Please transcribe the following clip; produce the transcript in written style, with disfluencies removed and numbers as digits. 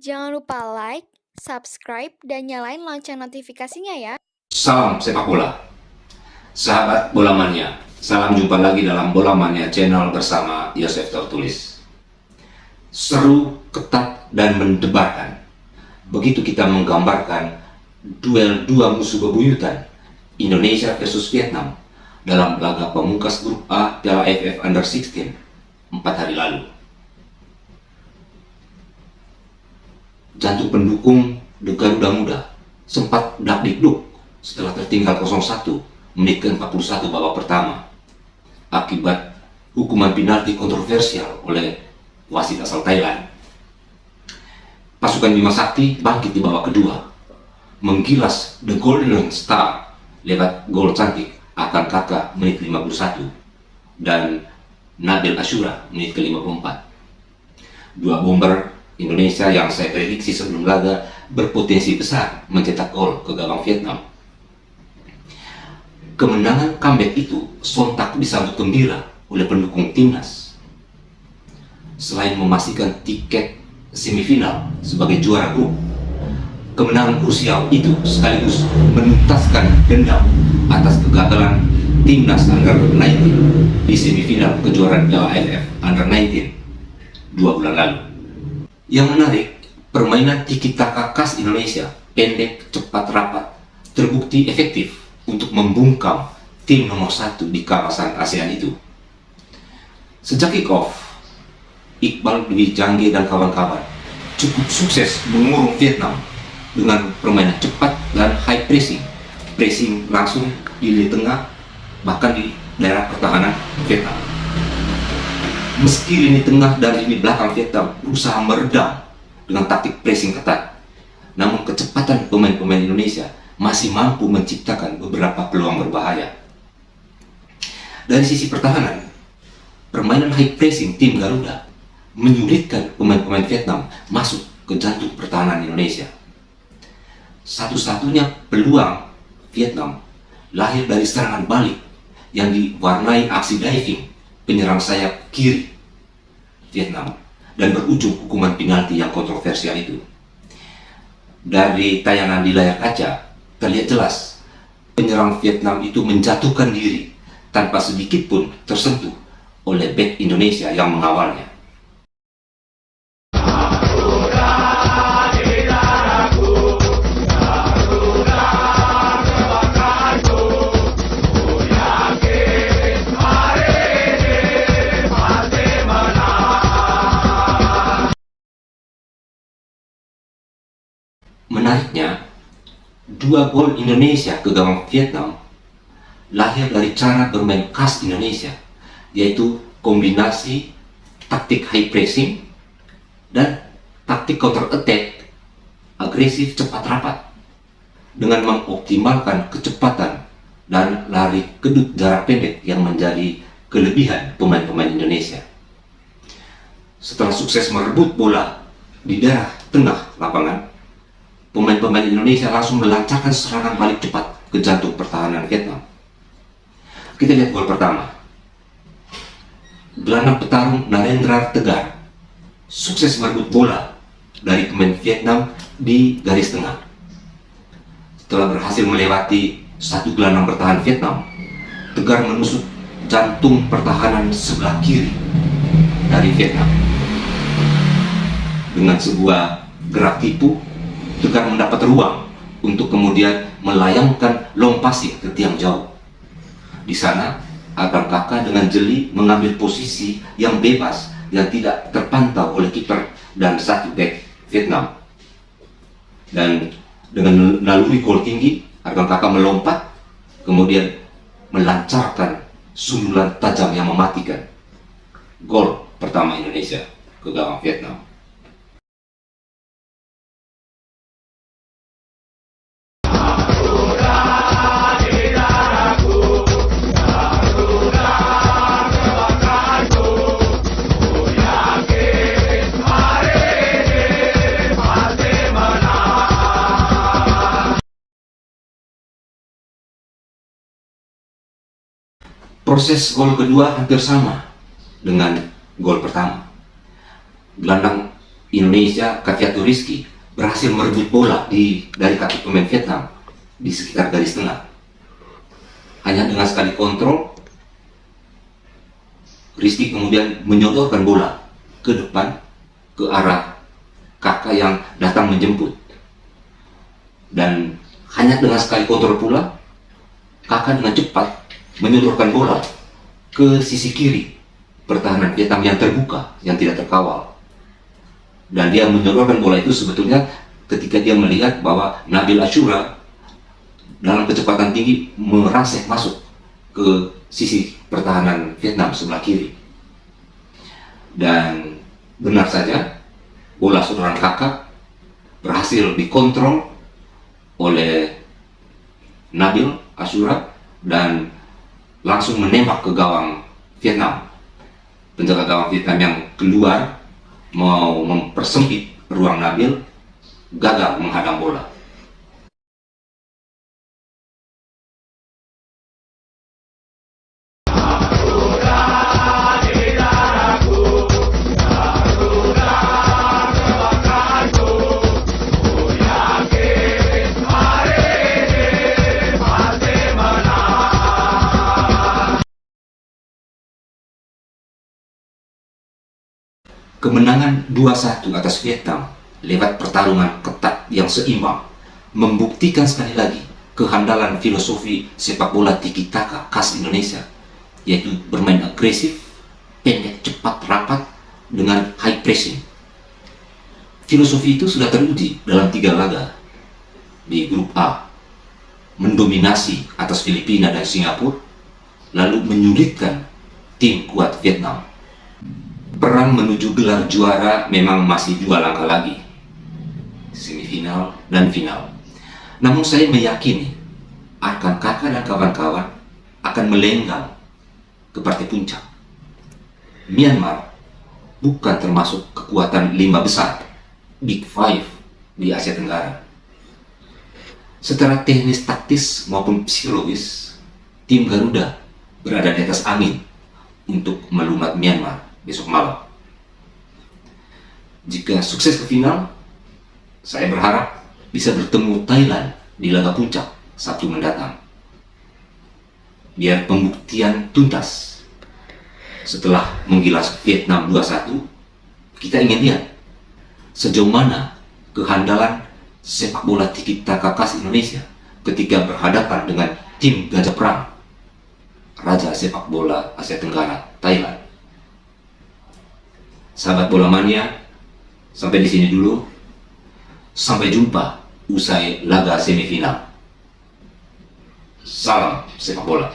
Jangan lupa like, subscribe, dan nyalain lonceng notifikasinya ya. Salam sepak bola, sahabat bola mania. Salam jumpa lagi dalam Bola Mania Channel bersama Yosef Tertulis. Seru, ketat, dan mendebarkan. Begitu kita menggambarkan duel dua musuh bebuyutan, Indonesia versus Vietnam, dalam laga pemungkas grup A Piala AFF Under-16 4 hari lalu. Jantung pendukung The Garuda Muda sempat dak-dikduk setelah tertinggal 0-1 menit ke-41 babak pertama akibat hukuman penalti kontroversial oleh wasit asal Thailand. Pasukan Bima Sakti bangkit di babak kedua, menggilas The Golden Star lewat gol cantik Akan Kakak menit 51 dan Nabil Ashura menit ke-54. Dua bomber Indonesia yang saya prediksi sebelum laga berpotensi besar mencetak gol ke gawang Vietnam. Kemenangan comeback itu sontak disambut gembira oleh pendukung timnas. Selain memastikan tiket semifinal sebagai juara grup, kemenangan krusial itu sekaligus menuntaskan dendam atas kegagalan timnas Under-19 di semifinal kejuaraan Piala AFF Under-19 2 bulan lalu. Yang menarik, permainan tiki-taka khas Indonesia, pendek, cepat, rapat, terbukti efektif untuk membungkam tim nomor 1 di kawasan ASEAN itu. Sejak kick-off, Iqbal Dwi Jangge dan kawan-kawan cukup sukses mengurung Vietnam dengan permainan cepat dan high pressing. Pressing langsung di lini tengah, bahkan di daerah pertahanan Vietnam. Meski lini tengah dan lini belakang Vietnam berusaha meredam dengan taktik pressing ketat, namun kecepatan pemain-pemain Indonesia masih mampu menciptakan beberapa peluang berbahaya. Dari sisi pertahanan, permainan high pressing tim Garuda menyulitkan pemain-pemain Vietnam masuk ke jantung pertahanan Indonesia. Satu-satunya peluang Vietnam lahir dari serangan balik yang diwarnai aksi diving penyerang sayap kiri Vietnam dan berujung hukuman penalti yang kontroversial itu. Dari tayangan di layar kaca terlihat jelas penyerang Vietnam itu menjatuhkan diri tanpa sedikit pun tersentuh oleh bek Indonesia yang mengawalnya. Menariknya, dua gol Indonesia ke gawang Vietnam lahir dari cara bermain khas Indonesia, yaitu kombinasi taktik high pressing dan taktik counter attack agresif cepat rapat dengan mengoptimalkan kecepatan dan lari kedut jarak pendek yang menjadi kelebihan pemain-pemain Indonesia. Setelah sukses merebut bola di daerah tengah lapangan, pemain-pemain Indonesia langsung melancarkan serangan balik cepat ke jantung pertahanan Vietnam. Kita lihat gol pertama. Gelandang petarung Narendra Tegar sukses merebut bola dari pemain Vietnam di garis tengah. Setelah berhasil melewati satu gelandang pertahanan Vietnam, Tegar menusuk jantung pertahanan sebelah kiri dari Vietnam. Dengan sebuah gerak tipu, Tegar mendapat ruang untuk kemudian melayangkan long passing ke tiang jauh. Di sana, Akan Kakak dengan jeli mengambil posisi yang bebas yang tidak terpantau oleh kiper dan satu bek Vietnam. Dan dengan naluri gol tinggi, Akan Kakak melompat, kemudian melancarkan sundulan tajam yang mematikan. Gol pertama Indonesia ke gawang Vietnam. Proses gol kedua hampir sama dengan gol pertama. Gelandang Indonesia, Cafiato Rizky berhasil merebut bola dari kaki pemain Vietnam di sekitar garis tengah. Hanya dengan sekali kontrol, Rizky kemudian menyodorkan bola ke depan, ke arah kakak yang datang menjemput. Dan hanya dengan sekali kontrol pula, kakak dengan cepat menyodorkan bola ke sisi kiri pertahanan Vietnam yang terbuka, yang tidak terkawal. Dan dia menyodorkan bola itu sebetulnya ketika dia melihat bahwa Nabil Ashura dalam kecepatan tinggi merangsek masuk ke sisi pertahanan Vietnam sebelah kiri. Dan benar saja, bola sodoran kakak berhasil dikontrol oleh Nabil Ashura dan langsung menembak ke gawang Vietnam. Penjaga gawang Vietnam yang keluar mau mempersempit ruang Nabil, gagal menghadang bola. Kemenangan 2-1 atas Vietnam lewat pertarungan ketat yang seimbang membuktikan sekali lagi kehandalan filosofi sepak bola tiki-taka khas Indonesia, yaitu bermain agresif, pendek, cepat, rapat dengan high pressing. Filosofi itu sudah teruji dalam 3 laga di grup A, mendominasi atas Filipina dan Singapura, lalu menyulitkan tim kuat Vietnam. Perang menuju gelar juara memang masih 2 langkah lagi, semifinal dan final. Namun saya meyakini akan kakak dan kawan-kawan akan melenggang ke partai puncak. Myanmar bukan termasuk kekuatan 5 besar, Big Five di Asia Tenggara. Secara teknis, taktis maupun psikologis, tim Garuda berada di atas angin untuk melumat Myanmar besok malam. Jika sukses ke final, saya berharap bisa bertemu Thailand di laga puncak Sabtu mendatang. Biar pembuktian tuntas. Setelah menggilas Vietnam 2-1, kita ingin lihat sejauh mana kehandalan sepak bola tiki-taka khas Indonesia ketika berhadapan dengan tim gajah perang, raja sepak bola Asia Tenggara, Thailand. Sahabat bola mania, sampai di sini dulu. Sampai jumpa usai laga semifinal. Salam sepak bola.